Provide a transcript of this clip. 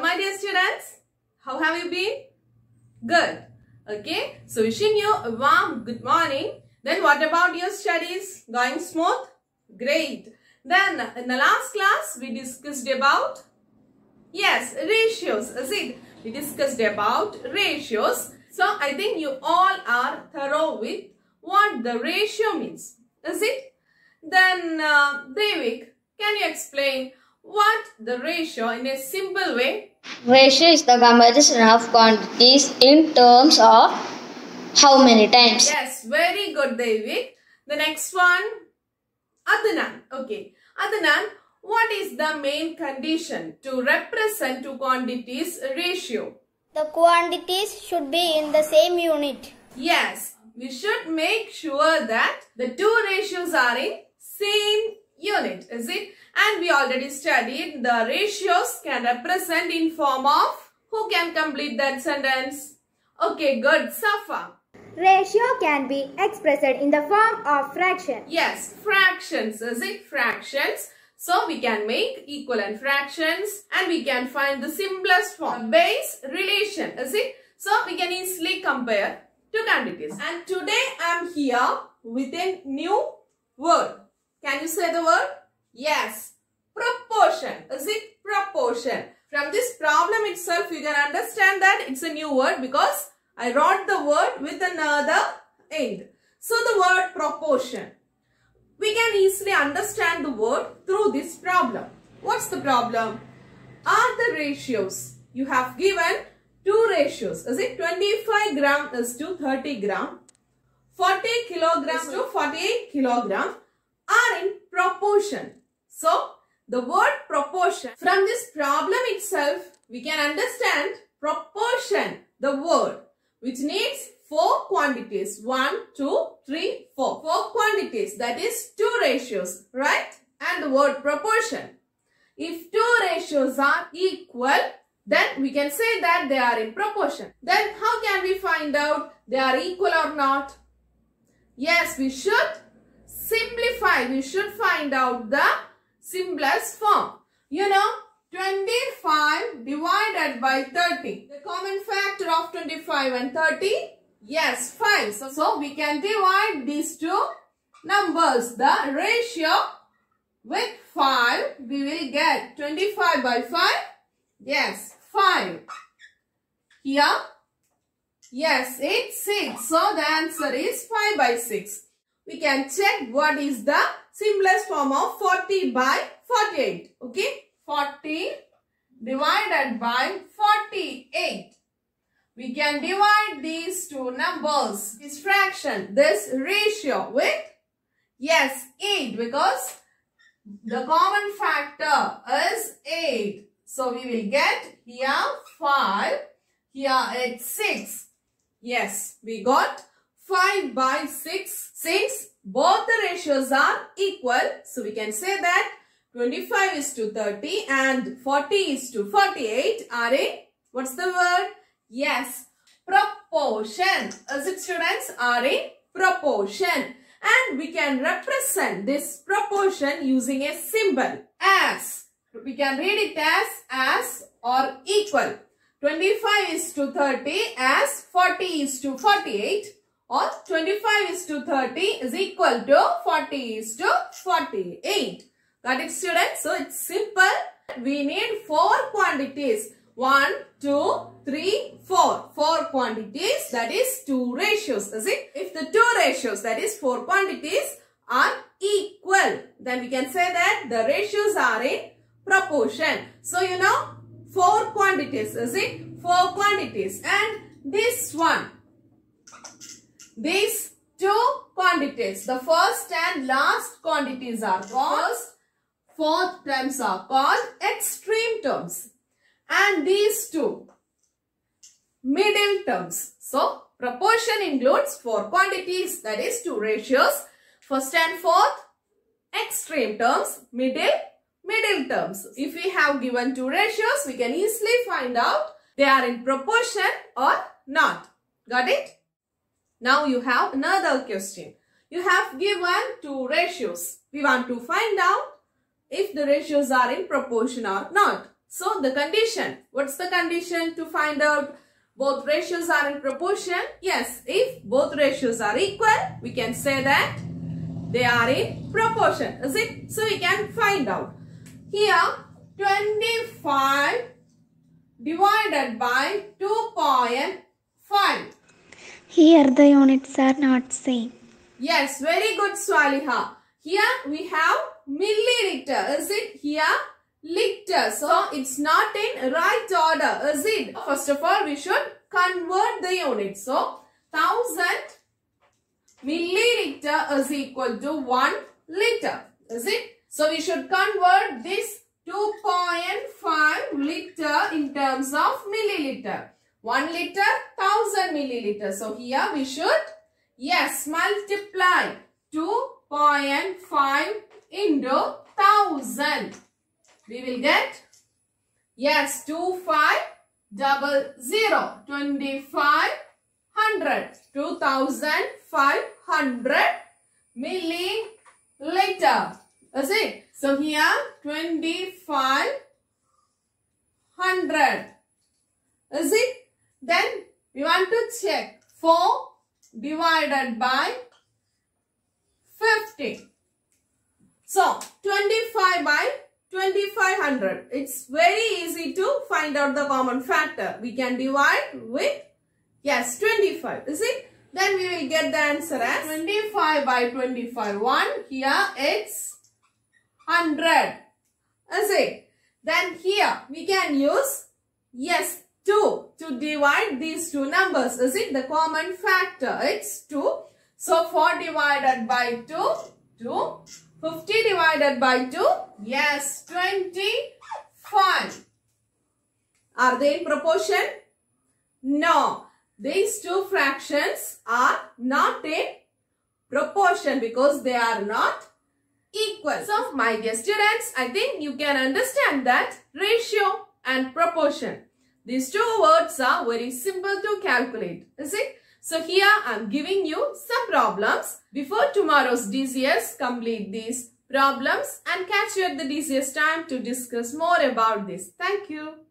my dear students. How have you been? Good. Okay. So wishing you a warm good morning. Then what about your studies? Going smooth? Great. Then in the last class we discussed about ratios. Is it? We discussed about ratios. So I think you all are thorough with what the ratio means. Is it? Then Devik, can you explain what the ratio in a simple way? Ratio is the comparison of quantities in terms of how many times. Yes, very good, Devik. The next one, Adnan. Okay, Adnan, what is the main condition to represent two quantities ratio? The quantities should be in the same unit. Yes, we should make sure that the two ratios are in same unit, is it? And we already studied the ratios can represent in form of, who can complete that sentence? Okay, good, Safa. Ratio can be expressed in the form of fraction. Yes, fractions, is it? Fractions. So we can make equivalent fractions and we can find the simplest form. Base relation, is it? So we can easily compare two quantities. And today I am here with a new word. Can you say the word? Yes, proportion. Is it? Proportion. From this problem itself you can understand that it's a new word because I wrote the word with another end. So the word proportion. We can easily understand the word through this problem. What's the problem? Are the ratios? You have given two ratios. Is it? 25 gram is to 30 gram. 40 kilograms to 48 kilogram are in proportion. So, the word proportion. From this problem itself, we can understand proportion, the word, which needs four quantities. 1, 2, 3, 4. Four quantities, that is two ratios, right? And the word proportion. If two ratios are equal, then we can say that they are in proportion. Then how can we find out they are equal or not? Yes, we should simplify. We should find out the simplest form. 25 divided by 30. The common factor of 25 and 30? Yes, 5. So we can divide these two numbers. The ratio with 5, we will get 25 by 5. Yes, 5. Here, yes, it's 6. So the answer is 5 by 6. We can check what is the simplest form of 40 by 48. Okay, 40 divided by 48. We can divide these two numbers, this fraction, this ratio with, yes, 8 because the common factor is 8. So we will get here 5, here it's 6. Yes, we got 5 by 6. Since both the ratios are equal, so we can say that 25 is to 30 and 40 is to 48 are in, what's the word? Yes, proportion. Is it, students? Are in proportion. And we can represent this proportion using a symbol as. We can read it as or equal. 25 is to 30 as 40 is to 48. Or 25 is to 30 is equal to 40 is to 48. Got it, students? So it's simple. We need four quantities. 1, 2, 3, 4. Four quantities, that is two ratios. Is it? If the two ratios, that is four quantities, are equal, then we can say that the ratios are in proportion. So four quantities. Is it? Four quantities. And this one. These two quantities, the first and last quantities are called, fourth terms are called extreme terms. And these two, middle terms. So, proportion includes four quantities, that is two ratios. First and fourth, extreme terms, middle terms. If we have given two ratios, we can easily find out they are in proportion or not. Got it? Now you have another question. You have given two ratios. We want to find out if the ratios are in proportion or not. So the condition, what's the condition to find out both ratios are in proportion? Yes, if both ratios are equal, we can say that they are in proportion. Is it? So we can find out. Here 25 divided by 2.5. Here the units are not same. Yes, very good, Swaliha. Here we have milliliter. Is it? Here liter. So it's not in right order. Is it? First of all, we should convert the units. So 1000 milliliter is equal to 1 liter. Is it? So we should convert this 2.5 liter in terms of milliliter. 1 liter, 1000 milliliter. So here we should, yes, multiply 2.5 into 1000. We will get, yes, 2500, 2500, 2500 milliliter. Is it? So here 2500. Is it? Then we want to check 4 divided by 50. So 25 by 2500. It's very easy to find out the common factor. We can divide with, yes, 25. Is it? Then we will get the answer as 25 by 25. 1. Here it's 100. Is it? Then here we can use, yes, 2 to divide these two numbers. Is it? The common factor, it's 2. So 4 divided by 2, 2. 50 divided by 2, yes, 25. Are they in proportion? No. These two fractions are not in proportion because they are not equal. So, my dear students, I think you can understand that ratio and proportion. These two words are very simple to calculate. Is it? So, here I am giving you some problems. Before tomorrow's DCS, complete these problems and catch you at the DCS time to discuss more about this. Thank you.